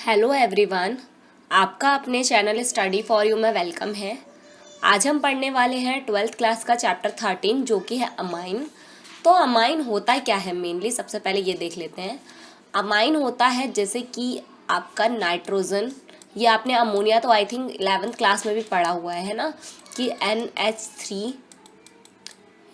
Hello everyone, आपका अपने channel study for you में वेलकम है। आज हम पढ़ने वाले हैं 12th क्लास का चैप्टर 13 जो कि है अमाइन। तो अमाइन होता क्या है मेनली, सबसे पहले ये देख लेते हैं। अमाइन होता है जैसे कि आपका नाइट्रोजन, ये आपने अमोनिया तो आई थिंक 11th क्लास में भी पढ़ा हुआ है ना, कि NH3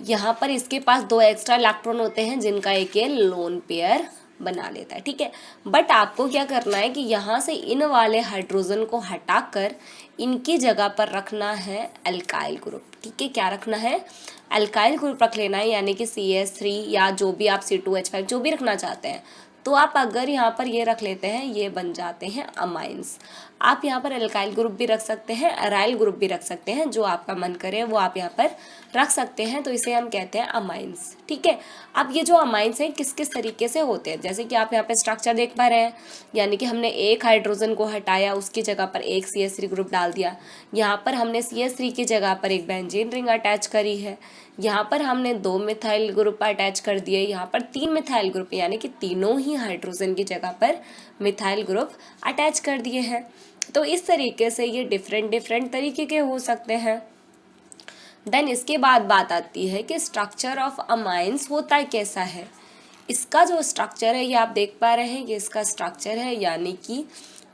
यहाँ पर इसके पास दो एक्स्ट्रा इलेक्ट्रॉन होते हैं जिनका एक ये लोन पेयर बना लेता है। ठीक है, बट आपको क्या करना है कि यहाँ से इन वाले हाइड्रोजन को हटाकर इनकी जगह पर रखना है अल्काइल ग्रुप। ठीक है, क्या रखना है? अल्काइल ग्रुप रख लेना है, यानी कि CH3 या जो भी आप C2H5 जो भी रखना चाहते हैं। तो आप अगर यहाँ पर ये रख लेते हैं, ये बन जाते हैं अमाइंस। आप यहाँ पर एल्काइल ग्रुप भी रख सकते हैं, अराइल ग्रुप भी रख सकते हैं, जो आपका मन करे वो आप यहाँ पर रख सकते हैं। तो इसे हम कहते हैं अमाइंस। ठीक है, अब ये जो अमाइंस हैं किस किस तरीके से होते हैं, जैसे कि आप यहाँ पे स्ट्रक्चर देख पा रहे हैं, यानी कि हमने एक हाइड्रोजन को हटाया, उसकी जगह पर एक CH3 ग्रुप डाल दिया। यहाँ पर हमने CH3 की जगह पर एक बेंजीन रिंग अटैच करी है। यहाँ पर हमने 2 मिथाइल ग्रुप अटैच कर दिए, यहाँ पर 3 मिथाइल ग्रुप, यानी कि तीनों ही हाइड्रोजन की जगह पर मिथाइल ग्रुप अटैच कर दिए हैं। तो इस तरीके से ये डिफरेंट तरीके के हो सकते हैं। देन इसके बाद बात आती है कि स्ट्रक्चर ऑफ अमाइंस होता कैसा है। इसका जो स्ट्रक्चर है ये आप देख पा रहे हैं, ये इसका स्ट्रक्चर है, यानी कि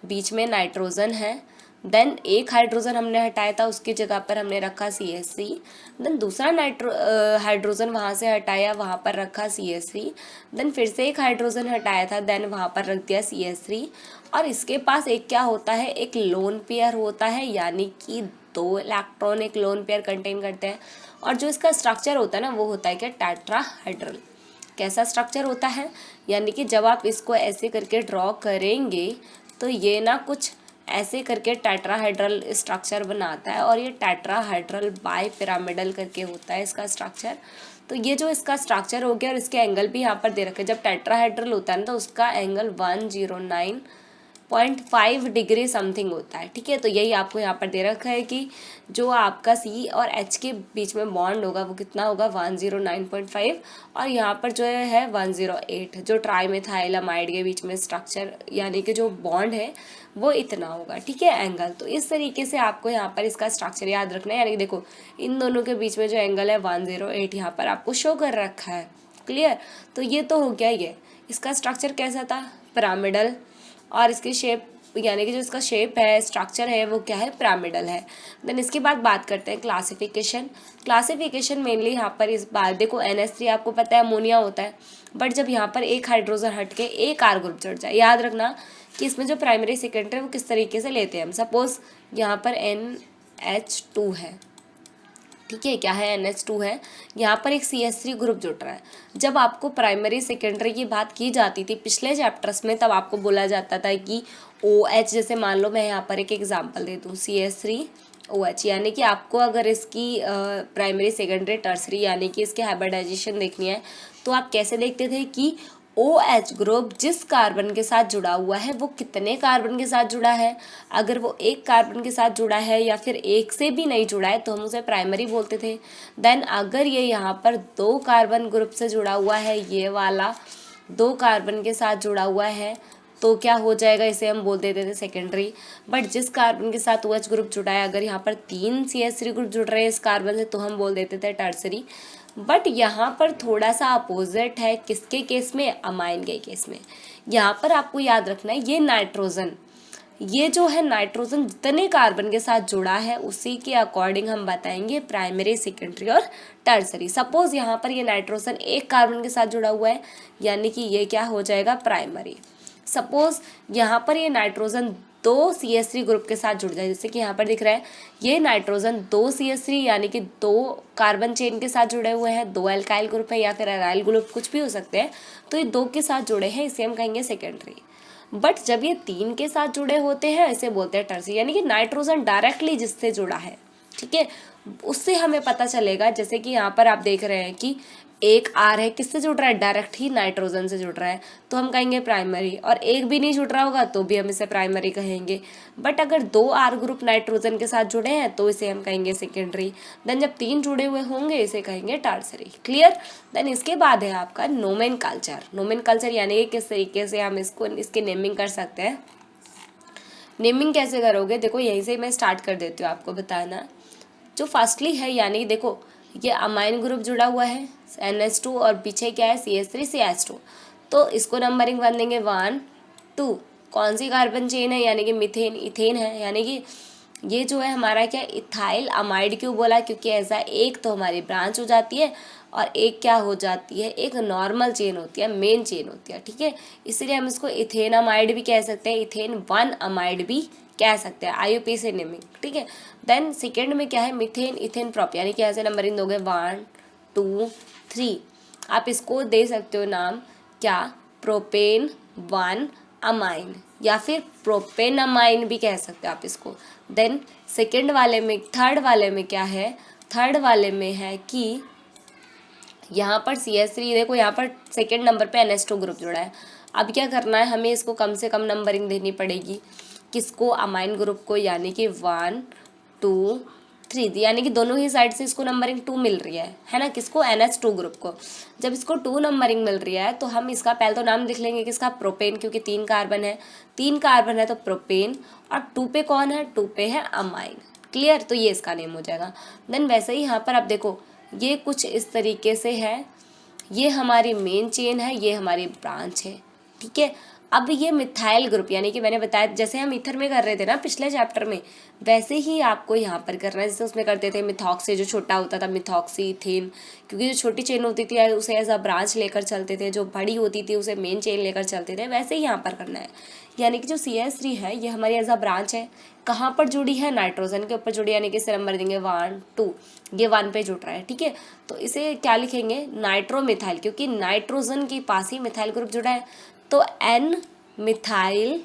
बीच में नाइट्रोजन है। देन एक हाइड्रोजन हमने हटाया था, उसकी जगह पर हमने रखा CH3। देन दूसरा हाइड्रोजन वहाँ से हटाया, वहाँ पर रखा CH3। देन फिर से एक हाइड्रोजन हटाया था, देन वहाँ पर रख दिया CH3। और इसके पास एक क्या होता है, एक लोन पेयर होता है, यानी कि 2 इलेक्ट्रॉन एक लोन पेयर कंटेन करते हैं। और जो इसका स्ट्रक्चर होता है ना, वो होता है क्या, टेट्राहेड्रल। कैसा स्ट्रक्चर होता है, यानी कि जब आप इसको ऐसे करके ड्रॉ करेंगे तो ये ना कुछ ऐसे करके टेट्राहेड्रल स्ट्रक्चर बनाता है, और ये टेट्राहेड्रल बाई पिरामिडल करके होता है इसका स्ट्रक्चर। तो ये जो इसका स्ट्रक्चर हो गया, और इसके एंगल भी यहाँ पर दे रखे। जब टेट्राहेड्रल होता है ना तो उसका एंगल 109.5 डिग्री समथिंग होता है। ठीक है, तो यही आपको यहाँ पर दे रखा है कि जो आपका C और H के बीच में बॉन्ड होगा वो कितना होगा, 109.5, और यहाँ पर जो है 108, जो ट्राईमिथाइलामाइड के बीच में स्ट्रक्चर यानी कि जो बॉन्ड है वो इतना होगा। ठीक है, एंगल। तो इस तरीके से आपको यहाँ पर इसका स्ट्रक्चर याद रखना है, यानी कि देखो इन दोनों के बीच में जो एंगल है 108 यहाँ पर आपको शो कर रखा है। क्लियर? तो ये तो हो गया। ये इसका स्ट्रक्चर कैसा था, पिरामिडल, और इसकी शेप यानी कि जो इसका शेप है, स्ट्रक्चर है, वो क्या है, पिरामिडल है। देन इसके बाद बात करते हैं क्लासिफिकेशन। क्लासिफिकेशन मेनली यहाँ पर इस बात देखो, NH3 आपको पता है अमोनिया होता है, बट जब यहाँ पर एक हाइड्रोजन हट के एक R ग्रुप चढ़ जाए, याद रखना कि इसमें जो प्राइमरी सेकेंडरी है वो किस तरीके से लेते हैं हम। सपोज यहाँ पर NH2 है। ठीक है, क्या है, NH2 है, यहाँ पर एक CH3 ग्रुप जुड़ रहा है। जब आपको प्राइमरी सेकेंडरी की बात की जाती थी पिछले चैप्टर्स में, तब आपको बोला जाता था कि OH, जैसे मान लो मैं यहाँ पर एक एग्जांपल दे दूँ, CH3OH, यानी कि आपको अगर इसकी प्राइमरी सेकेंडरी टर्सरी यानी कि इसके हाइब्रिडाइजेशन देखनी है तो आप कैसे देखते थे कि OH ग्रुप जिस कार्बन के साथ जुड़ा हुआ है वो कितने कार्बन के साथ जुड़ा है। अगर वो एक कार्बन के साथ जुड़ा है या फिर एक से भी नहीं जुड़ा है तो हम उसे प्राइमरी बोलते थे। देन अगर ये यहाँ पर 2 कार्बन ग्रुप से जुड़ा हुआ है, ये वाला 2 कार्बन के साथ जुड़ा हुआ है, तो क्या हो जाएगा, इसे हम बोल देते थे सेकेंडरी। बट जिस कार्बन के साथ OH ग्रुप जुड़ा है, अगर यहाँ पर 3 CH3 ग्रुप जुड़ रहे हैं इस कार्बन से, तो हम बोल देते थे टर्सरी। बट यहाँ पर थोड़ा सा अपोजिट है, किसके केस में, अमाइन के केस में। यहाँ पर आपको याद रखना है ये नाइट्रोजन, ये जो है नाइट्रोजन जितने कार्बन के साथ जुड़ा है उसी के अकॉर्डिंग हम बताएंगे प्राइमरी, सेकेंडरी और टर्सरी। सपोज यहाँ पर ये नाइट्रोजन एक कार्बन के साथ जुड़ा हुआ है, यानी कि ये क्या हो जाएगा, प्राइमरी। सपोज यहाँ पर ये नाइट्रोजन 2 CH3 ग्रुप के साथ जुड़ जाए, जैसे कि यहाँ पर दिख रहा है ये नाइट्रोजन 2 CH3 यानी कि 2 कार्बन चेन के साथ जुड़े हुए हैं, 2 एल्काइल ग्रुप है या फिर अराइल ग्रुप, कुछ भी हो सकते हैं। तो ये 2 के साथ जुड़े हैं, इसे हम कहेंगे सेकेंडरी। बट जब ये 3 के साथ जुड़े होते हैं इसे बोलते हैं टर्सरी, यानी कि नाइट्रोजन डायरेक्टली जिससे जुड़ा है, ठीक है, उससे हमें पता चलेगा। जैसे कि यहाँ पर आप देख रहे हैं कि एक R है, किससे जुड़ रहा है, डायरेक्ट ही नाइट्रोजन से जुड़ रहा है, तो हम कहेंगे प्राइमरी। और एक भी नहीं जुड़ रहा होगा तो भी हम इसे प्राइमरी कहेंगे। बट अगर 2 R ग्रुप नाइट्रोजन के साथ जुड़े हैं तो इसे हम कहेंगे सेकेंडरी। देन जब 3 जुड़े हुए होंगे इसे कहेंगे टर्सरी। क्लियर? देन इसके बाद है आपका नोमेनकल्चर। नोमेनकल्चर यानी कि किस तरीके से हम इसको इसके नेमिंग कर सकते हैं। नेमिंग कैसे करोगे, देखो यहीं से मैं स्टार्ट कर देती हूँ आपको बताना। जो फर्स्टली है यानी देखो ये अमाइन ग्रुप जुड़ा हुआ है NH2 और पीछे क्या है CH3 CH2, तो इसको नंबरिंग 1 देंगे 1 2। कौन सी कार्बन चेन है, यानी कि मिथेन इथेन है, यानी कि ये जो है हमारा क्या इथाइल अमाइड क्यों बोला, क्योंकि ऐसा एक तो हमारी ब्रांच हो जाती है और एक क्या हो जाती है, एक नॉर्मल चेन होती है, मेन चेन होती है, ठीक है। इसीलिए हम इसको इथेन अमाइड भी कह सकते हैं, इथेन 1 अमाइड भी कह सकते हैं, IUP से नेमिंग, ठीक है। देन सेकेंड में क्या है मिथेन इथेन प्रॉप, यानी कि ऐसे नंबरिंग दोगे 1 2 3। आप इसको दे सकते हो नाम क्या, प्रोपेन 1 अमाइन या फिर प्रोपेन अमाइन भी कह सकते हो आप इसको। देन सेकेंड वाले में, थर्ड वाले में क्या है, थर्ड वाले में है कि यहाँ पर CH3 देखो, यहाँ पर सेकेंड नंबर पे NH2 ग्रुप जुड़ा है। अब क्या करना है, हमें इसको कम से कम नंबरिंग देनी पड़ेगी, किसको, अमाइन ग्रुप को, यानी कि 1 2 3, यानी कि दोनों ही साइड से इसको नंबरिंग 2 मिल रही है ना, किसको, NH2 ग्रुप को। जब इसको 2 नंबरिंग मिल रही है तो हम इसका पहले तो नाम लिख लेंगे किसका, प्रोपेन, क्योंकि 3 कार्बन है, 3 कार्बन है तो प्रोपेन, और 2 पे कौन है, 2 पे है अमाइन, क्लियर, तो ये इसका नेम हो जाएगा। देन वैसे ही यहाँ पर आप देखो ये कुछ इस तरीके से है, ये हमारी मेन चेन है, ये हमारी ब्रांच है, ठीक है। अब ये मिथाइल ग्रुप, यानी कि मैंने बताया जैसे हम ईथर में कर रहे थे ना पिछले चैप्टर में, वैसे ही आपको यहाँ पर करना है, जैसे उसमें करते थे मिथॉक्सी, जो छोटा होता था मिथॉक्सी इथेन, क्योंकि जो छोटी चेन होती थी उसे एज अ ब्रांच लेकर चलते थे, जो बड़ी होती थी उसे मेन चेन लेकर चलते थे, वैसे ही यहाँ पर करना है। यानी कि जो CH3 है ये हमारी एज अ ब्रांच है, कहाँ पर जुड़ी है, नाइट्रोजन के ऊपर जुड़ी, यानी कि इसे नंबर देंगे 1 2, ये 1 पे जुड़ रहा है, ठीक है। तो इसे क्या लिखेंगे, नाइट्रोमिथाइल, क्योंकि नाइट्रोजन के पास ही मिथाइल ग्रुप जुड़ा है, तो N मिथाइल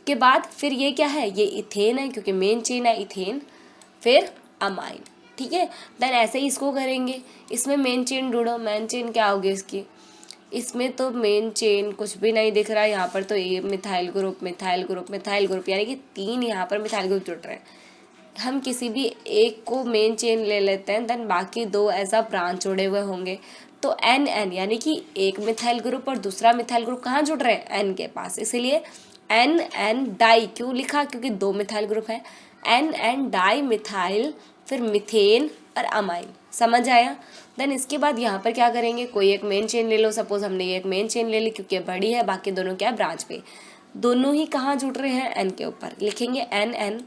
के बाद फिर ये क्या है, ये इथेन है, क्योंकि मेन चेन है इथेन, फिर अमाइन, ठीक है। देन ऐसे ही इसको करेंगे, इसमें मेन चेन ढूंढो, मेन चेन क्या होगी इसकी, इसमें तो मेन चेन कुछ भी नहीं दिख रहा है, यहाँ पर तो ये methyl group methyl group methyl group, यानी कि 3 यहाँ पर मिथाइल ग्रुप जुड़ रहे हैं। हम किसी भी एक को मेन चेन ले लेते हैं, देन बाकी 2 ऐसा ब्रांच जुड़े हुए होंगे, तो N N यानी कि एक मिथाइल ग्रुप और दूसरा मिथाइल ग्रुप कहाँ जुड़ रहे हैं, N के पास, इसीलिए N N डाई क्यों लिखा, क्योंकि 2 मिथाइल ग्रुप है, N N डाई मिथाइल, फिर मिथेन और अमाइन, समझ आया। देन इसके बाद यहाँ पर क्या करेंगे, कोई एक मेन चेन ले लो, सपोज हमने ये एक मेन चेन ले ली क्योंकि बड़ी है, बाकी दोनों क्या है ब्रांच पे, दोनों ही कहाँ जुड़ रहे हैं, N के ऊपर, लिखेंगे N N।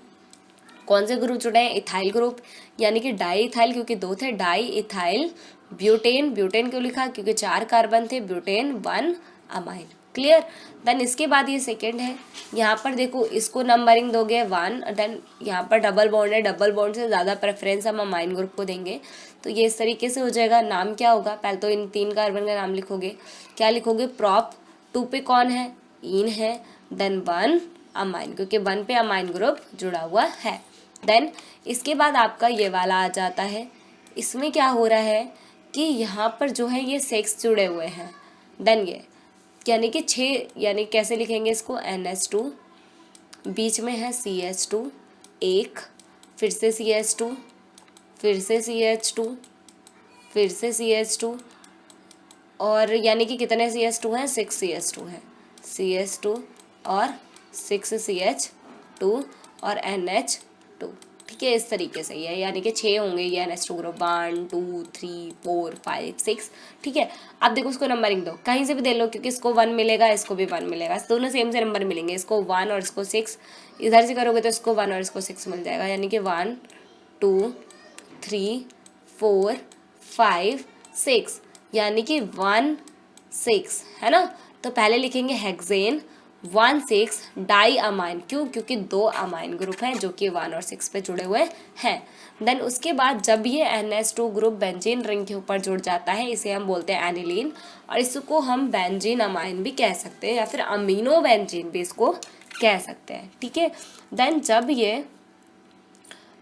कौन से ग्रुप जुड़े हैं, इथाइल ग्रुप, यानी कि डाई इथाइल, क्योंकि 2 थे, डाई इथाइल ब्यूटेन, ब्यूटेन क्यों लिखा, क्योंकि 4 कार्बन थे, ब्यूटेन 1 अमाइन, क्लियर। देन इसके बाद ये सेकेंड है, यहाँ पर देखो इसको नंबरिंग दोगे 1, देन यहाँ पर डबल बॉन्ड है, डबल बॉन्ड से ज़्यादा प्रेफरेंस हम अमाइन ग्रुप को देंगे, तो ये इस तरीके से हो जाएगा। नाम क्या होगा, पहले तो इन 3 कार्बन का नाम लिखोगे, क्या लिखोगे, प्रॉप, 2 पे कौन है, इन है, देन 1 अमाइन, क्योंकि 1 पे अमाइन ग्रुप जुड़ा हुआ है। देन इसके बाद आपका ये वाला आ जाता है, इसमें क्या हो रहा है कि यहाँ पर जो है ये 6 जुड़े हुए हैं, देन ये यानी कि 6, यानी कैसे लिखेंगे इसको, NH2, बीच में है CH2 एक, फिर से CH2, फिर से CH2, फिर से CH2, और यानी कि कितने CH2 हैं, 6 CH2 हैं, CH2 और 6 CH2 और NH2, ठीक है, इस तरीके से ही है, यानी कि 6 होंगे ये NH2 ग्रुप, 1 2 3 4 5 6, ठीक है। अब देखो उसको नंबरिंग दो, कहीं से भी दे लो, क्योंकि इसको 1 मिलेगा, इसको भी 1 मिलेगा, दोनों सेम से नंबर मिलेंगे, इसको 1 और इसको 6, इधर से करोगे तो इसको 1 और इसको 6 मिल जाएगा, यानी कि 1 2 3 4 5 6, यानी कि 1 6 है ना। तो पहले लिखेंगे हेक्सेन 1 6 डाई अमाइन, क्यों, क्योंकि 2 अमाइन ग्रुप हैं जो कि 1 और 6 पे जुड़े हुए हैं। देन उसके बाद जब ये NH2 ग्रुप बेंजीन रिंग के ऊपर जुड़ जाता है, इसे हम बोलते हैं एनिलीन, और इसको हम बेंजीन अमाइन भी कह सकते हैं, या फिर अमीनो बेंजीन भी इसको कह सकते हैं, ठीक है। देन जब ये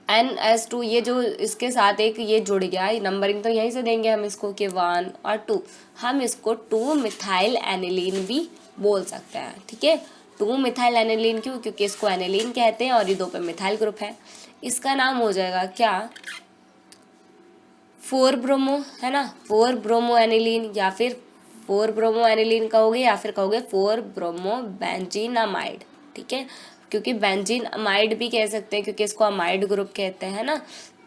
NH2 ये जो इसके साथ एक ये जुड़ गया, नंबरिंग तो यहीं से देंगे हम इसको कि 1 और 2, हम इसको 2 मिथाइल एनिलीन भी बोल सकते हैं, ठीक है। 2 मिथाइल एनिलीन क्यों, क्योंकि इसको एनिलीन कहते हैं और ये 2 पे मिथाइल ग्रुप है, इसका नाम हो जाएगा क्या, 4 ब्रोमो, है ना, 4 ब्रोमो एनिलीन, या फिर 4 ब्रोमो एनिलीन कहोगे, या फिर कहोगे 4 ब्रोमो बेंजीनामाइड, ठीक है। क्योंकि बेंजीन अमाइड भी कह सकते हैं क्योंकि इसको अमाइड ग्रुप कहते हैं ना,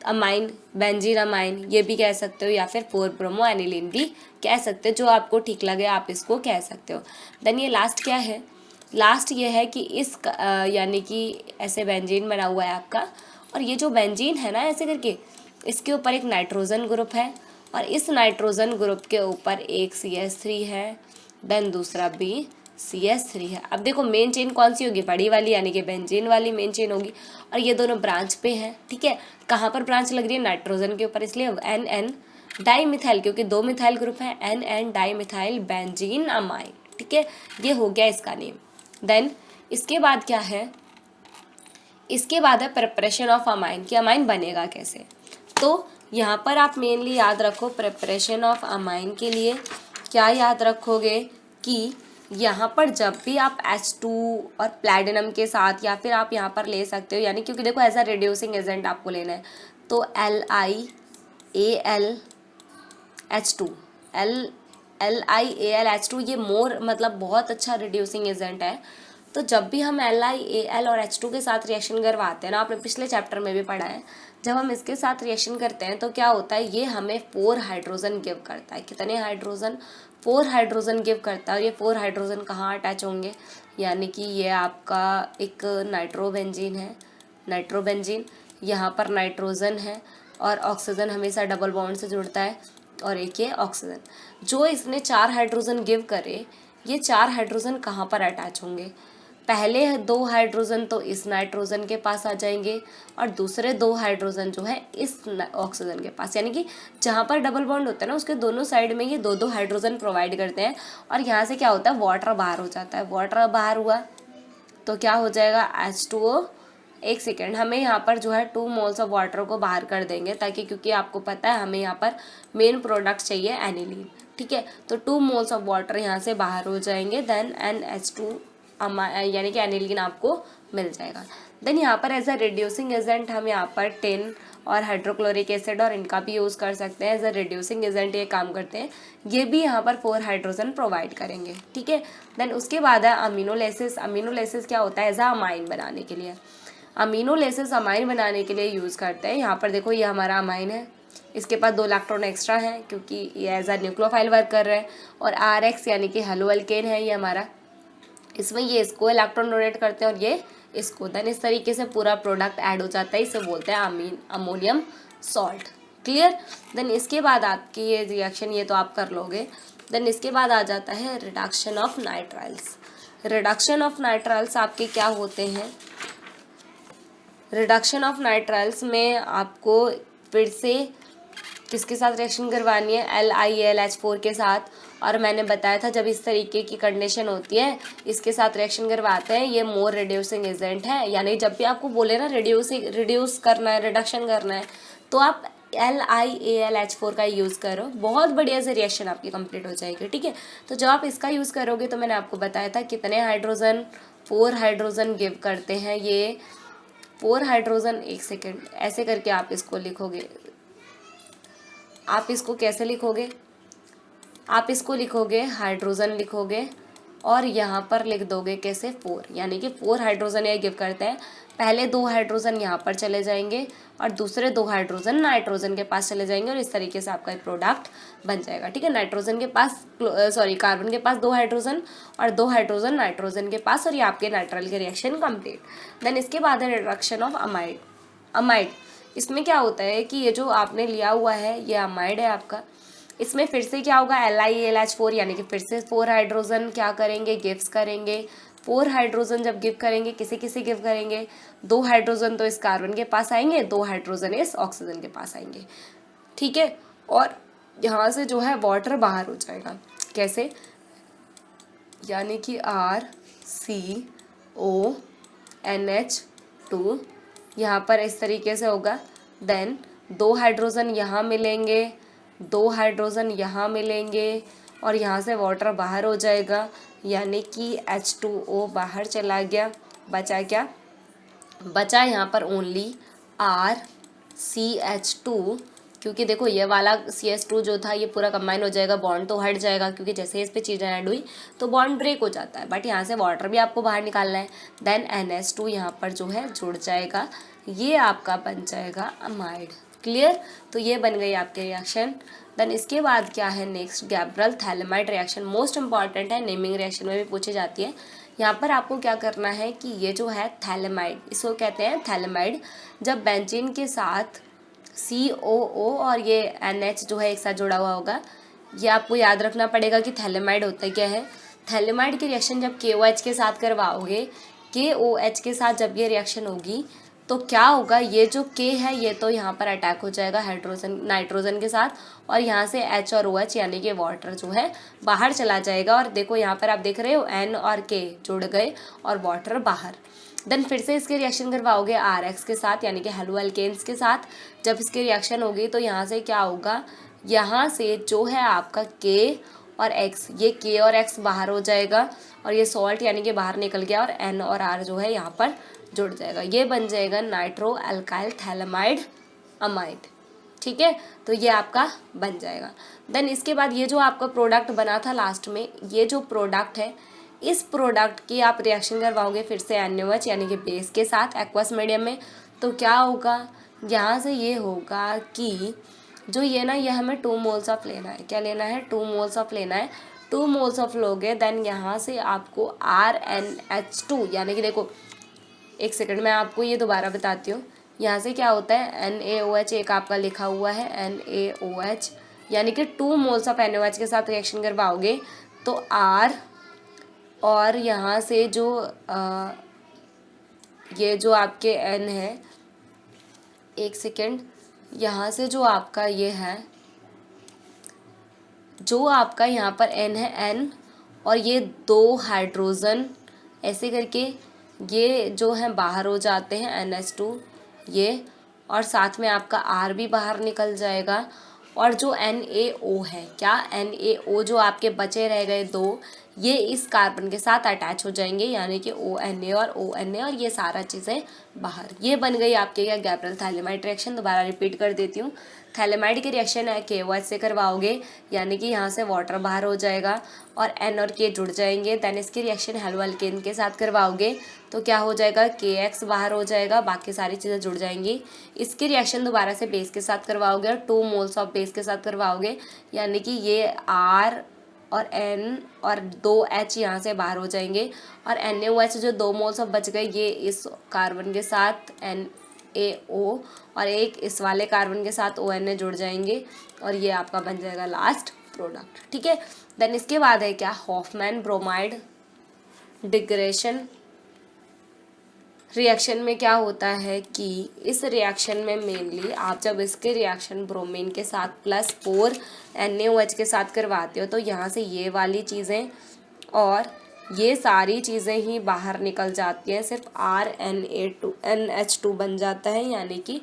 अमाइन, बेंजीन अमाइन ये भी कह सकते हो, या फिर 4 ब्रोमो एनिलीन भी कह सकते हो, जो आपको ठीक लगे आप इसको कह सकते हो। देन ये लास्ट क्या है, लास्ट ये है कि इस यानी कि ऐसे बेंजीन बना हुआ है आपका, और ये जो बेंजीन है ना ऐसे करके, इसके ऊपर एक नाइट्रोजन ग्रुप है और इस नाइट्रोजन ग्रुप के ऊपर एक CH3 है, देन दूसरा भी CH3 है। अब देखो मेन चेन कौन सी होगी, बड़ी वाली यानी कि बेंजीन वाली मेन चेन होगी, और ये दोनों ब्रांच पे हैं। ठीक है, कहाँ पर ब्रांच लग रही है, नाइट्रोजन के ऊपर, इसलिए NN डाईमिथाइल, क्योंकि 2 मिथाइल ग्रुप है, NN डाईमिथाइल बेंजीन अमाइन। ठीक है, ये हो गया इसका नेम। देन इसके बाद क्या है, इसके बाद है प्रिपरेशन ऑफ अमाइन, कि अमाइन बनेगा कैसे। तो यहाँ पर आप मेनली याद रखो प्रिपरेशन ऑफ अमाइन के लिए क्या याद रखोगे कि यहाँ पर जब भी आप H2 और प्लैटिनम के साथ, या फिर आप यहाँ पर ले सकते हो, यानी क्योंकि देखो एज अ रिड्यूसिंग एजेंट आपको लेना है, तो LiAlH2 LiAlH2 ये मोर मतलब बहुत अच्छा रिड्यूसिंग एजेंट है। तो जब भी हम LiAl और H2 के साथ रिएक्शन करवाते हैं ना, आपने पिछले चैप्टर में भी पढ़ा है, जब हम इसके साथ रिएक्शन करते हैं तो क्या होता है, ये हमें 4 हाइड्रोजन गिव करता है। कितने हाइड्रोजन, 4 हाइड्रोजन गिव करता है। और ये 4 हाइड्रोजन कहाँ अटैच होंगे, यानी कि ये आपका एक नाइट्रोबेंजीन है, नाइट्रोबेंजीन, यहाँ पर नाइट्रोजन है और ऑक्सीजन हमेशा डबल बॉन्ड से जुड़ता है, और एक ये ऑक्सीजन, जो इसने 4 हाइड्रोजन गिव करे, ये 4 हाइड्रोजन कहाँ पर अटैच होंगे, पहले 2 हाइड्रोजन तो इस नाइट्रोजन के पास आ जाएंगे और दूसरे 2 हाइड्रोजन जो है इस ऑक्सीजन के पास, यानी कि जहाँ पर डबल बॉन्ड होता है ना उसके दोनों साइड में ये 2-2 हाइड्रोजन प्रोवाइड करते हैं। और यहाँ से क्या होता है, वाटर बाहर हो जाता है। वाटर बाहर हुआ तो क्या हो जाएगा, H2O। एक सेकेंड, हमें यहाँ पर जो है 2 मोल्स ऑफ वाटर को बाहर कर देंगे, ताकि क्योंकि आपको पता है हमें यहाँ पर मेन प्रोडक्ट चाहिए एनिलीन। ठीक है, तो 2 मोल्स ऑफ वाटर यहाँ से बाहर हो जाएंगे, देन NH2 यानी कि एनिलीन आपको मिल जाएगा। देन यहाँ पर एज अ रिड्यूसिंग एजेंट हम यहाँ पर टिन और हाइड्रोक्लोरिक एसिड और इनका भी यूज़ कर सकते हैं। एज अ रिड्यूसिंग एजेंट ये काम करते हैं, ये भी यहाँ पर 4 हाइड्रोजन प्रोवाइड करेंगे। ठीक है, देन उसके बाद है अमीनोलेसिस। अमीनोलेसिस क्या होता है, एज अ अमाइन बनाने के लिए, अमीनोलेसिस अमाइन बनाने के लिए यूज़ करते हैं। यहाँ पर देखो ये हमारा अमाइन है, इसके पास 2 इलेक्ट्रॉन एक्स्ट्रा हैं क्योंकि ये एज अ न्यूक्लियोफाइल वर्क कर रहा है, और RX यानी कि हेलो अल्केन है ये हमारा, इसमें ये इसको इलेक्ट्रॉन डोनेट करते हैं और ये इसको, देन इस तरीके से पूरा प्रोडक्ट ऐड हो जाता है, इसे बोलते हैं अमोनियम सॉल्ट। क्लियर। देन इसके बाद आपकी ये रिएक्शन ये तो आप कर लोगे। देन इसके बाद आ जाता है reduction of nitriles. Reduction of nitriles आपके क्या होते हैं, रिडक्शन ऑफ नाइट्राइल्स में आपको फिर से किसके साथ रिएक्शन करवानी है, LiAlH4 के साथ। और मैंने बताया था जब इस तरीके की कंडीशन होती है इसके साथ रिएक्शन करवाते हैं, ये मोर रिड्यूसिंग एजेंट है। यानी जब भी आपको बोले ना रिड्यूस करना है, रिडक्शन करना है, तो आप LiAlH4 का यूज़ करो, बहुत बढ़िया से रिएक्शन आपकी कंप्लीट हो जाएगी। ठीक है, तो जब आप इसका यूज़ करोगे तो मैंने आपको बताया था कितने हाइड्रोजन, 4 हाइड्रोजन गिव करते हैं ये 4 हाइड्रोजन। एक सेकेंड, ऐसे करके आप इसको लिखोगे, आप इसको कैसे लिखोगे, आप इसको लिखोगे हाइड्रोजन लिखोगे और यहाँ पर लिख दोगे कैसे 4, यानी कि 4 हाइड्रोजन ये गिव करते हैं। पहले 2 हाइड्रोजन यहाँ पर चले जाएंगे और दूसरे 2 हाइड्रोजन नाइट्रोजन के पास चले जाएंगे और इस तरीके से आपका एक प्रोडक्ट बन जाएगा। ठीक है, नाइट्रोजन के पास कार्बन के पास 2 हाइड्रोजन और 2 हाइड्रोजन नाइट्रोजन के पास, और ये आपके नाइट्राइल के रिएक्शन कंप्लीट। देन इसके बाद है रिडक्शन ऑफ अमाइड। इसमें क्या होता है कि ये जो आपने लिया हुआ है ये अमाइड है आपका, इसमें फिर से क्या होगा, LiAlH4 यानी कि फिर से 4 हाइड्रोजन क्या करेंगे, गिव्स करेंगे। 4 हाइड्रोजन जब गिव करेंगे, किसी किसी गिव करेंगे, 2 हाइड्रोजन तो इस कार्बन के पास आएंगे, 2 हाइड्रोजन इस ऑक्सीजन के पास आएंगे। ठीक है, और यहाँ से जो है वाटर बाहर हो जाएगा, कैसे, यानी कि RCONH2 यहाँ पर इस तरीके से होगा। देन 2 हाइड्रोजन यहाँ मिलेंगे, 2 हाइड्रोजन यहाँ मिलेंगे और यहाँ से वाटर बाहर हो जाएगा, यानी कि H2O बाहर चला गया। बचा क्या, बचा यहाँ पर ओनली RCH2 क्योंकि देखो ये वाला CS2 जो था ये पूरा कंबाइन हो जाएगा, बॉन्ड तो हट जाएगा क्योंकि जैसे इस पे चीज़ें ऐड हुई तो बॉन्ड ब्रेक हो जाता है, बट यहाँ से वाटर भी आपको बाहर निकालना है। देन NH2 यहाँ पर जो है जुड़ जाएगा, ये आपका बन जाएगा अमाइड। क्लियर? तो ये बन गई आपके रिएक्शन। देन इसके बाद क्या है next, Gabriel phthalimide reaction. Most important है, नेमिंग रिएक्शन में भी पूछी जाती है। यहाँ पर आपको क्या करना है कि ये जो है थैलेमाइड, इसको कहते हैं थैलेमाइड। जब बेंजीन के साथ COO और ये NH जो है एक साथ जुड़ा हुआ होगा, ये आपको याद रखना पड़ेगा कि थैलेमाइड होता क्या है। थैलेमाइड की रिएक्शन जब KOH के साथ करवाओगे, KOH के साथ जब ये रिएक्शन होगी तो क्या होगा, ये जो K है ये तो यहाँ पर अटैक हो जाएगा हाइड्रोजन नाइट्रोजन के साथ, और यहाँ से H और OH यानी कि वाटर जो है बाहर चला जाएगा। और देखो यहाँ पर आप देख रहे हो N और K जुड़ गए और वाटर बाहर। देन फिर से इसके रिएक्शन करवाओगे RX के साथ यानी कि हेलो एल्केन्स के साथ। जब इसकी रिएक्शन होगी तो यहाँ से क्या होगा, यहाँ से जो है आपका K और X, ये K और X बाहर हो जाएगा और ये सॉल्ट यानी कि बाहर निकल गया, और N और R जो है यहाँ पर जुड़ जाएगा। ये बन जाएगा नाइट्रो एल्काइल थैलेमाइड अमाइड। ठीक है, तो ये आपका बन जाएगा। देन इसके बाद ये जो आपका प्रोडक्ट बना था लास्ट में, ये जो प्रोडक्ट है, इस प्रोडक्ट की आप रिएक्शन करवाओगे फिर से NaOH यानी कि बेस के साथ एक्वस मीडियम में। तो क्या होगा, यहाँ से ये होगा कि जो ये ना, ये हमें 2 मोल्स ऑफ लेना है। क्या लेना है? 2 मोल्स ऑफ लेना है। 2 मोल्स ऑफ लोगे देन यहाँ से आपको RNH2 यानी कि देखो एक सेकंड मैं आपको ये दोबारा बताती हूँ। यहाँ से क्या होता है, NaOH एक आपका लिखा हुआ है NaOH यानी कि 2 मोल्स ऑफ NaOH के साथ रिएक्शन करवाओगे तो R, और यहाँ से जो ये जो आपके N है, एक सेकेंड, यहाँ से जो आपका ये है, जो आपका यहाँ पर N है N, और ये 2 हाइड्रोजन ऐसे करके ये जो है बाहर हो जाते हैं NH2 ये, और साथ में आपका R भी बाहर निकल जाएगा। और जो NaO है, क्या NaO जो आपके बचे रह गए 2, ये इस कार्बन के साथ अटैच हो जाएंगे यानी कि ONA और ONA, और ये सारा चीज़ें बाहर। ये बन गई आपके क्या, गैब्रल थैलेमाइड रिएक्शन। दोबारा रिपीट कर देती हूँ। थैलेमाइड की रिएक्शन है KOH से करवाओगे यानी कि यहाँ से वाटर बाहर हो जाएगा और N और K जुड़ जाएंगे। देन इसकी रिएक्शन हेलो एल्केन के साथ करवाओगे तो क्या हो जाएगा, KX बाहर हो जाएगा, बाकी सारी चीज़ें जुड़ जाएंगी। इसकी रिएक्शन दोबारा से बेस के साथ करवाओगे और 2 मोल्स ऑफ बेस के साथ करवाओगे यानी कि ये R और N और 2 H यहाँ से बाहर हो जाएंगे, और NaOH जो 2 मोल्स ऑफ बच गए ये इस कार्बन के साथ NaO और एक इस वाले कार्बन के साथ ONA जुड़ जाएंगे, और ये आपका बन जाएगा लास्ट प्रोडक्ट। ठीक है, देन इसके बाद है क्या, हॉफमैन ब्रोमाइड डिग्रेशन रिएक्शन में क्या होता है कि इस रिएक्शन में मेनली आप जब इसके रिएक्शन ब्रोमीन के साथ +4 NaOH के साथ करवाते हो तो यहाँ से ये वाली चीज़ें और ये सारी चीज़ें ही बाहर निकल जाती हैं, सिर्फ NH2 बन जाता है यानी कि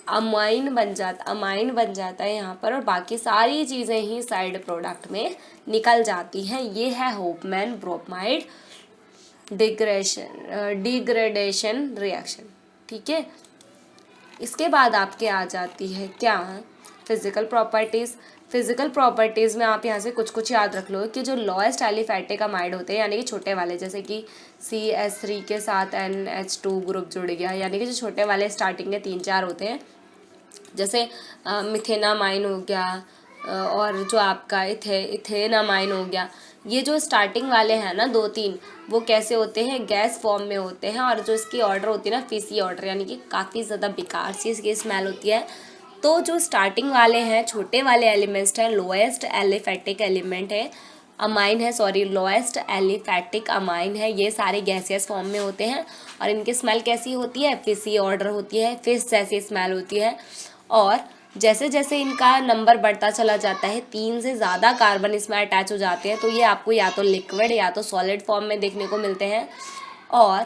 अमाइन बन जाता है यहाँ पर, और बाकी सारी चीज़ें ही साइड प्रोडक्ट में निकल जाती हैं। ये है हॉफमैन ब्रोमाइड डिग्रेडेशन रिएक्शन। ठीक है, इसके बाद आपके आ जाती है क्या, फिजिकल प्रॉपर्टीज़। फिजिकल प्रॉपर्टीज़ में आप यहाँ से कुछ याद रख लो कि जो लोएस्ट एलिफैटिक अमाइड होते हैं यानी कि छोटे वाले, जैसे कि CH3 के साथ NH2 ग्रुप जुड़ गया, यानी कि जो छोटे वाले स्टार्टिंग के 3-4 होते हैं, जैसे मिथेनामाइन हो गया और जो आपका इथेनामाइन हो गया, ये जो स्टार्टिंग वाले हैं ना 2-3, वो कैसे होते हैं, गैस फॉर्म में होते हैं, और जो इसकी ऑर्डर होती है ना फिसी ऑर्डर, यानी कि काफ़ी ज़्यादा बेकार सी इसकी स्मेल होती है। तो जो स्टार्टिंग वाले हैं छोटे वाले एलिमेंट्स हैं, लोएस्ट एलिफैटिक एलिमेंट है, अमाइन है, सॉरी लोएस्ट एलिफैटिक अमाइन है, ये सारे गैसियस फॉर्म में होते हैं, और इनकी स्मेल कैसी होती है, फिसी ऑर्डर होती है, फिश जैसी स्मेल होती है। और जैसे जैसे इनका नंबर बढ़ता चला जाता है, 3 से ज़्यादा कार्बन इसमें अटैच हो जाते हैं, तो ये आपको या तो लिक्विड या तो सॉलिड फॉर्म में देखने को मिलते हैं। और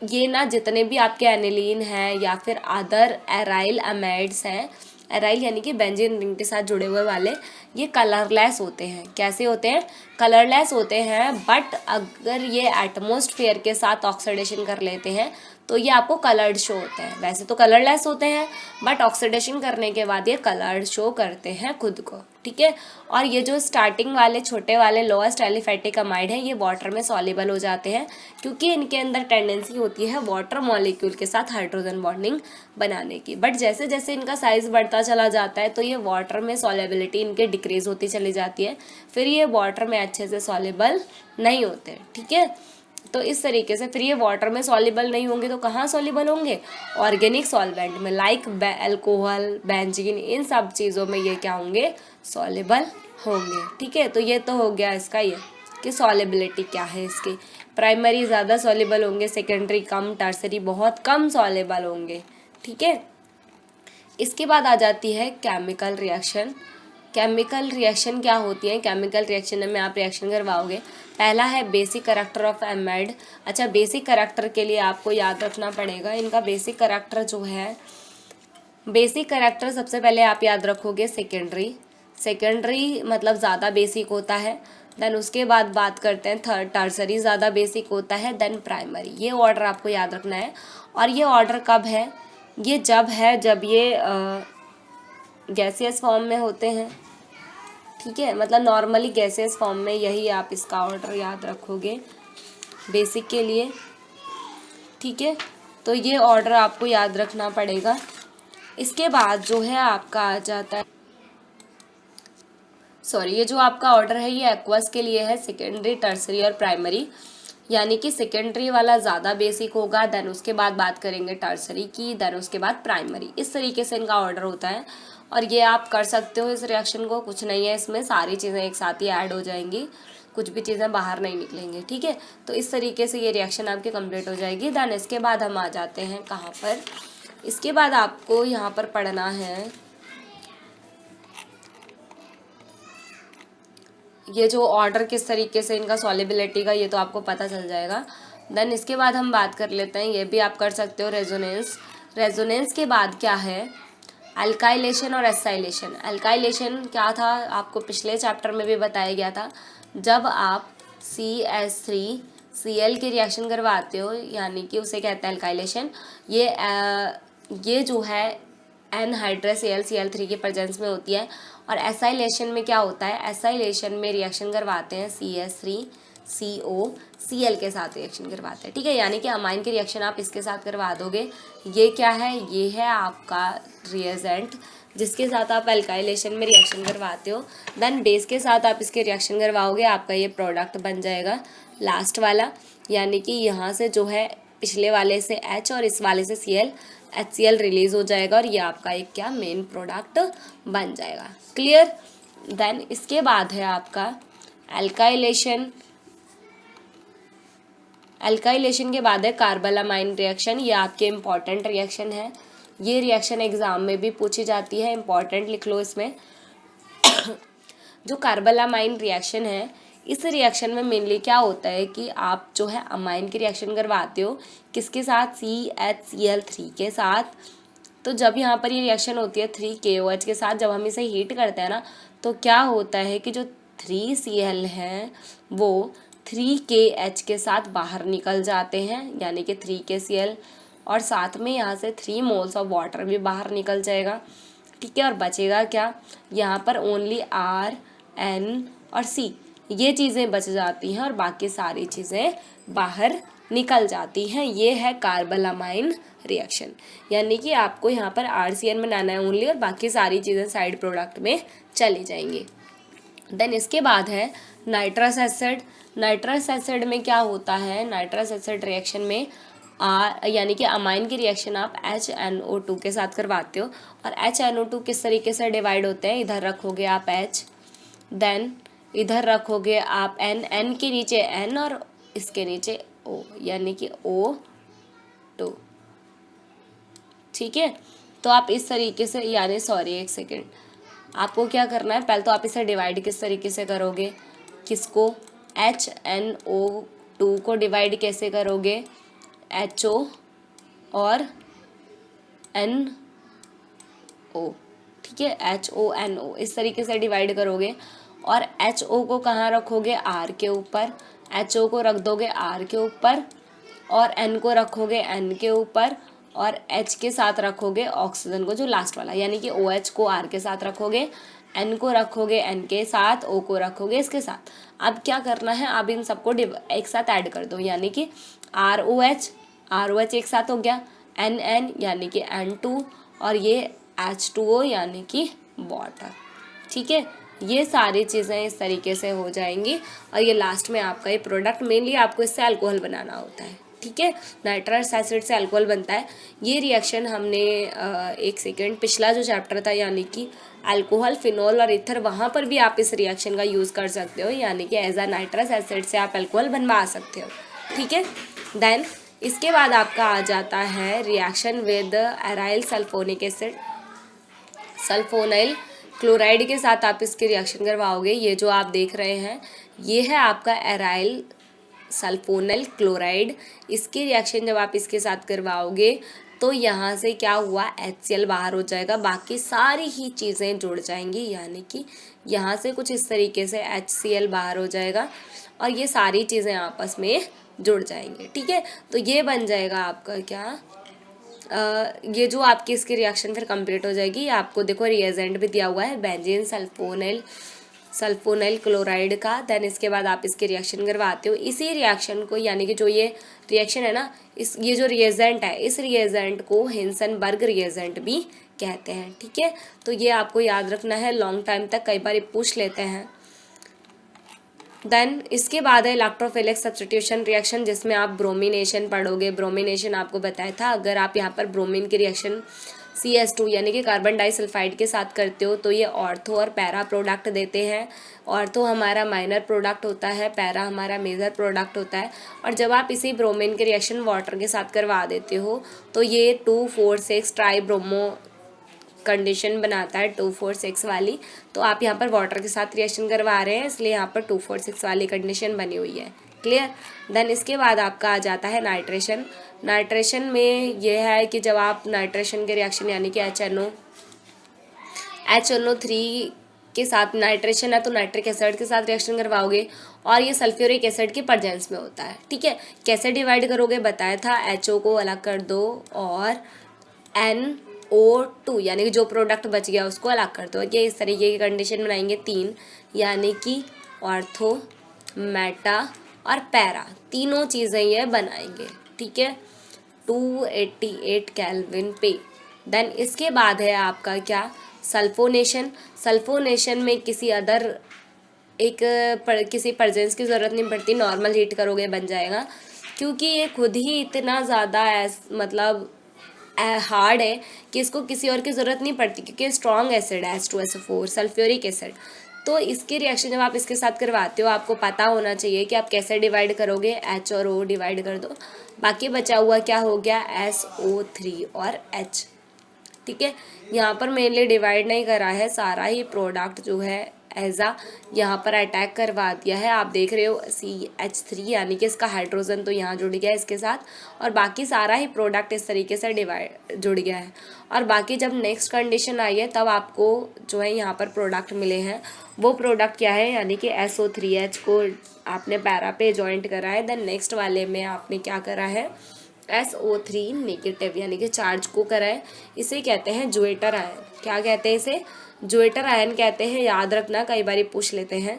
ये ना जितने भी आपके एनिलीन हैं या फिर अदर एराइल अमाइड्स हैं, एराइल यानी कि बेंजीन रिंग के साथ जुड़े हुए वाले, ये कलरलेस होते हैं। कैसे होते हैं? कलरलेस होते हैं, बट अगर ये एटमॉस्फेयर के साथ ऑक्सीडेशन कर लेते हैं तो ये आपको कलर्ड शो होते हैं। वैसे तो कलरलेस होते हैं, बट ऑक्सीडेशन करने के बाद ये कलर्ड शो करते हैं खुद को, ठीक है। और ये जो स्टार्टिंग वाले छोटे वाले लोएस्ट एलिफेटिक अमाइड हैं, ये वाटर में सॉल्युबल हो जाते हैं, क्योंकि इनके अंदर टेंडेंसी होती है वाटर मॉलिक्यूल के साथ हाइड्रोजन बॉन्डिंग बनाने की। बट जैसे जैसे इनका साइज बढ़ता चला जाता है तो ये वाटर में सॉल्युबिलिटी इनके डिक्रीज होती चली जाती है, फिर ये वाटर में अच्छे से सॉल्युबल नहीं होते, ठीक है। तो इस तरीके से फिर ये वाटर में सॉल्युबल नहीं होंगे तो कहाँ सॉल्युबल होंगे? ऑर्गेनिक सॉल्वेंट में, लाइक अल्कोहल, बेंजीन, इन सब चीज़ों में ये क्या होंगे? सॉल्युबल होंगे, ठीक है। तो ये तो हो गया इसका ये कि सॉल्युबिलिटी क्या है इसकी। प्राइमरी ज़्यादा सॉल्युबल होंगे, सेकेंडरी कम, टर्सरी बहुत कम सॉल्युबल होंगे, ठीक है। इसके बाद आ जाती है केमिकल रिएक्शन। केमिकल रिएक्शन क्या होती है? केमिकल रिएक्शन में आप रिएक्शन करवाओगे। पहला है बेसिक करैक्टर ऑफ एमाइड। अच्छा, बेसिक करैक्टर के लिए आपको याद रखना पड़ेगा, इनका बेसिक करैक्टर जो है, बेसिक करैक्टर सबसे पहले आप याद रखोगे सेकेंडरी। सेकेंडरी मतलब ज़्यादा बेसिक होता है, देन उसके बाद बात करते हैं थर्ड, टर्सरी ज़्यादा बेसिक होता है, देन प्राइमरी। ये ऑर्डर आपको याद रखना है। और ये ऑर्डर कब है? ये जब ये गैसियस फॉर्म में होते हैं, ठीक है। मतलब नॉर्मली गैसियस फॉर्म में, यही आप इसका ऑर्डर याद रखोगे बेसिक के लिए, ठीक है। तो ये ऑर्डर आपको याद रखना पड़ेगा। इसके बाद जो है आपका आ जाता है, सॉरी, ये जो आपका ऑर्डर है ये एक्वस के लिए है, सेकेंडरी, टर्सरी और प्राइमरी। यानी कि सेकेंडरी वाला ज़्यादा बेसिक होगा, देन उसके बाद बात करेंगे टर्सरी की, देन उसके बाद प्राइमरी। इस तरीके से इनका ऑर्डर होता है। और ये आप कर सकते हो इस रिएक्शन को, कुछ नहीं है इसमें, सारी चीज़ें एक साथ ही ऐड हो जाएंगी, कुछ भी चीज़ें बाहर नहीं निकलेंगी, ठीक है। तो इस तरीके से ये रिएक्शन आपकी कंप्लीट हो जाएगी। देन इसके बाद हम आ जाते हैं कहाँ पर? इसके बाद आपको यहाँ पर पढ़ना है ये जो ऑर्डर किस तरीके से इनका सॉल्युबिलिटी का, ये तो आपको पता चल जाएगा। देन इसके बाद हम बात कर लेते हैं, ये भी आप कर सकते हो, रेजोनेंस। रेजोनेंस के बाद क्या है? अल्काइलेशन और एसाइलेशन। अल्काइलेशन क्या था? आपको पिछले चैप्टर में भी बताया गया था। जब आप CH3Cl की रिएक्शन करवाते हो, यानी कि उसे कहते हैं अल्काइलेशन। ये जो है एनहाइड्रस Cl3 के प्रेजेंस में होती है। और एसाइलेशन में क्या होता है? एसाइलेशन में रिएक्शन करवाते हैं CH3COCl के साथ रिएक्शन करवाते हैं, ठीक है। यानी कि अमाइन की रिएक्शन आप इसके साथ करवा दोगे। ये क्या है? ये है आपका रिएजेंट जिसके साथ आप अल्काइलेशन में रिएक्शन करवाते हो। देन बेस के साथ आप इसके रिएक्शन करवाओगे, आपका ये प्रोडक्ट बन जाएगा लास्ट वाला। यानी कि यहाँ से जो है पिछले वाले से H और इस वाले से Cl, HCl रिलीज हो जाएगा और ये आपका एक क्या मेन प्रोडक्ट बन जाएगा। क्लियर? देन इसके बाद है आपका अल्काइलेशन। अल्काइलेशन के बाद है कार्बोलामाइन रिएक्शन। ये आपके इम्पॉर्टेंट रिएक्शन है, ये रिएक्शन एग्जाम में भी पूछी जाती है, इम्पॉर्टेंट लिख लो इसमें। जो कार्बोलामाइन रिएक्शन है, इस रिएक्शन में मेनली क्या होता है कि आप जो है अमाइन की रिएक्शन करवाते हो किसके साथ? CHCl3 के साथ। तो जब यहाँ पर ये रिएक्शन होती है 3KOH के साथ, जब हम इसे हीट करते हैं ना, तो क्या होता है कि जो 3Cl हैं वो 3KH के साथ बाहर निकल जाते हैं, यानी कि 3KCl, और साथ में यहाँ से 3 मोल्स ऑफ वाटर भी बाहर निकल जाएगा, ठीक है। और बचेगा क्या? यहाँ पर ओनली R, N और C, ये चीज़ें बच जाती हैं और बाकी सारी चीज़ें बाहर निकल जाती हैं। ये है कार्बोलामाइन रिएक्शन। यानी कि आपको यहाँ पर RCN बनाना है ओनली, और बाकी सारी चीज़ें साइड प्रोडक्ट में चली जाएंगी। देन इसके बाद है नाइट्रस एसिड। नाइट्रस एसिड में क्या होता है? नाइट्रस एसिड रिएक्शन में यानी कि अमाइन की रिएक्शन आप HNO2 के साथ करवाते हो। और HNO2 किस तरीके से डिवाइड होते हैं? इधर रखोगे आप H, देन इधर रखोगे आप N के नीचे N और इसके नीचे O, यानी कि O2, ठीक है। तो आप इस तरीके से, यानी सॉरी एक सेकेंड, आपको क्या करना है? पहले तो आप इसे डिवाइड किस तरीके से करोगे? किसको? HNO2 को डिवाइड कैसे करोगे? HO और NO, ठीक है, HONO इस तरीके से डिवाइड करोगे और HO को कहाँ रखोगे, R के ऊपर, HO को रख दोगे R के ऊपर और N को रखोगे N के ऊपर और H के साथ रखोगे ऑक्सीजन को जो लास्ट वाला, यानी कि OH को R के साथ रखोगे, N को रखोगे N के साथ, O को रखोगे इसके साथ। अब क्या करना है, अब इन सबको एक साथ ऐड कर दो, यानी कि ROH एक साथ हो गया, NN यानी कि N2 और ये H2O यानी कि वाटर। ठीक है, ये सारी चीज़ें इस तरीके से हो जाएंगी और ये लास्ट में आपका ये प्रोडक्ट, मेनली आपको इससे अल्कोहल बनाना होता है। ठीक है, नाइट्रस एसिड से अल्कोहल बनता है। ये रिएक्शन हमने एक सेकेंड पिछला जो चैप्टर था यानी कि अल्कोहल, फिनॉल और ईथर, वहाँ पर भी आप इस रिएक्शन का यूज़ कर सकते हो, यानी कि एज अ नाइट्रस एसिड से आप अल्कोहल बनवा सकते हो। ठीक है, देन इसके बाद आपका आ जाता है reaction with aryl sulphonic acid, sulfonyl chloride के साथ आप इसकी रिएक्शन करवाओगे। ये जो आप देख रहे हैं ये है आपका एराइल सल्फोनाइल क्लोराइड। इसकी रिएक्शन जब आप इसके साथ करवाओगे तो यहाँ से क्या हुआ, HCl बाहर हो जाएगा, बाकी सारी ही चीज़ें जुड़ जाएंगी, यानी कि यहाँ से कुछ इस तरीके से HCl बाहर हो जाएगा और ये सारी चीज़ें आपस में जुड़ जाएंगे। ठीक है, तो ये बन जाएगा आपका क्या, ये जो आपकी इसकी रिएक्शन फिर कंप्लीट हो जाएगी। आपको देखो रिएजेंट भी दिया हुआ है बेंजीन सल्फोनाइल क्लोराइड का। देन इसके बाद आप इसके रिएक्शन करवाते हो। इसी रिएक्शन को, यानी कि जो ये रिएक्शन है ना, ये जो रिएजेंट है, इस रिएजेंट को हिंसनबर्ग रिएजेंट भी कहते हैं। ठीक है, तो ये आपको याद रखना है लॉन्ग टाइम तक, कई बार पूछ लेते हैं। देन इसके बाद है इलेक्ट्रोफिलिक सब्स्टिट्यूशन रिएक्शन, जिसमें आप ब्रोमिनेशन पढ़ोगे। ब्रोमिनेशन आपको बताया था, अगर आप यहाँ पर ब्रोमीन की रिएक्शन CS2 यानी कि कार्बन डाइसल्फाइड के साथ करते हो तो ये ऑर्थो और पैरा प्रोडक्ट देते हैं। ऑर्थो हमारा माइनर प्रोडक्ट होता है, पैरा हमारा मेजर प्रोडक्ट होता है। और जब आप इसी ब्रोमीन की रिएक्शन वाटर के साथ करवा देते हो तो ये 2,4,6 ट्राई ब्रोमो कंडीशन बनाता है, 2,4,6 वाली। तो आप यहाँ पर वाटर के साथ रिएक्शन करवा रहे हैं, इसलिए यहाँ पर 2,4,6 वाली कंडीशन बनी हुई है। क्लियर। देन इसके बाद आपका आ जाता है नाइट्रेशन। नाइट्रेशन में यह है कि जब आप नाइट्रेशन के रिएक्शन यानी कि HNO3 के साथ नाइट्रेशन है तो नाइट्रिक एसिड के साथ रिएक्शन करवाओगे और ये सल्फ्यूरिक एसिड की प्रेजेंस में होता है। ठीक है, कैसे डिवाइड करोगे बताया था, HO को अलग कर दो और NO2 यानी कि जो प्रोडक्ट बच गया उसको अलग कर दो। ये इस तरीके की कंडीशन बनाएंगे 3, यानी कि ऑर्थो, मेटा और पैरा, तीनों चीज़ें ये बनाएंगे। ठीक है, 288 केल्विन पे। देन इसके बाद है आपका क्या, सल्फोनेशन। सल्फोनेशन में किसी प्रेजेंस की ज़रूरत नहीं पड़ती, नॉर्मल हीट करोगे बन जाएगा, क्योंकि ये खुद ही इतना ज़्यादा मतलब हार्ड है कि इसको किसी और की ज़रूरत नहीं पड़ती, क्योंकि स्ट्रॉन्ग एसिड है H2SO4 सल्फ्यूरिक एसिड। तो इसकी रिएक्शन जब आप इसके साथ करवाते हो आपको पता होना चाहिए कि आप कैसे डिवाइड करोगे, H और O डिवाइड कर दो, बाकी बचा हुआ क्या हो गया, SO3 और H। ठीक है, यहाँ पर मेनली डिवाइड नहीं करा है, सारा ही प्रोडक्ट जो है ऐसा यहाँ पर अटैक करवा दिया है। आप देख रहे हो CH3 यानी कि इसका हाइड्रोजन तो यहाँ जुड़ गया है इसके साथ, और बाकी सारा ही प्रोडक्ट इस तरीके से जुड़ गया है। और बाकी जब नेक्स्ट कंडीशन आई है तब आपको जो है यहाँ पर प्रोडक्ट मिले हैं, वो प्रोडक्ट क्या है, यानी कि SO3H को आपने पैरा पे जॉइंट करा है। देन नेक्स्ट वाले में आपने क्या करा है, SO3 नेगेटिव यानी कि चार्ज को करा है। इसे कहते हैं ज्वेटर आयन। क्या कहते हैं इसे, ज्वेटर आयन कहते हैं, याद रखना, कई बार पूछ लेते हैं।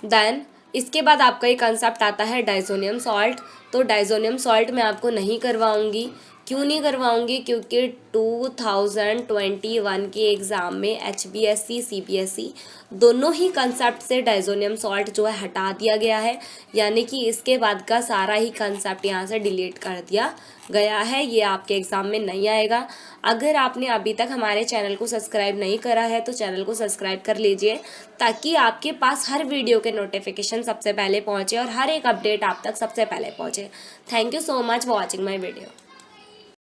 देन इसके बाद आपका एक कंसेप्ट आता है डाइजोनियम सॉल्ट। तो डाइजोनियम सॉल्ट मैं आपको नहीं करवाऊंगी। क्यों नहीं करवाऊंगी, क्योंकि 2021 के एग्ज़ाम में HBSC CBSE दोनों ही कंसेप्ट से डाइजोनियम सॉल्ट जो है हटा दिया गया है, यानी कि इसके बाद का सारा ही कंसेप्ट यहाँ से डिलीट कर दिया गया है। ये आपके एग्ज़ाम में नहीं आएगा। अगर आपने अभी तक हमारे चैनल को सब्सक्राइब नहीं करा है तो चैनल को सब्सक्राइब कर लीजिए, ताकि आपके पास हर वीडियो के नोटिफिकेशन सबसे पहले पहुँचे और हर एक अपडेट आप तक सबसे पहले पहुँचे। Thank you so much for watching my video.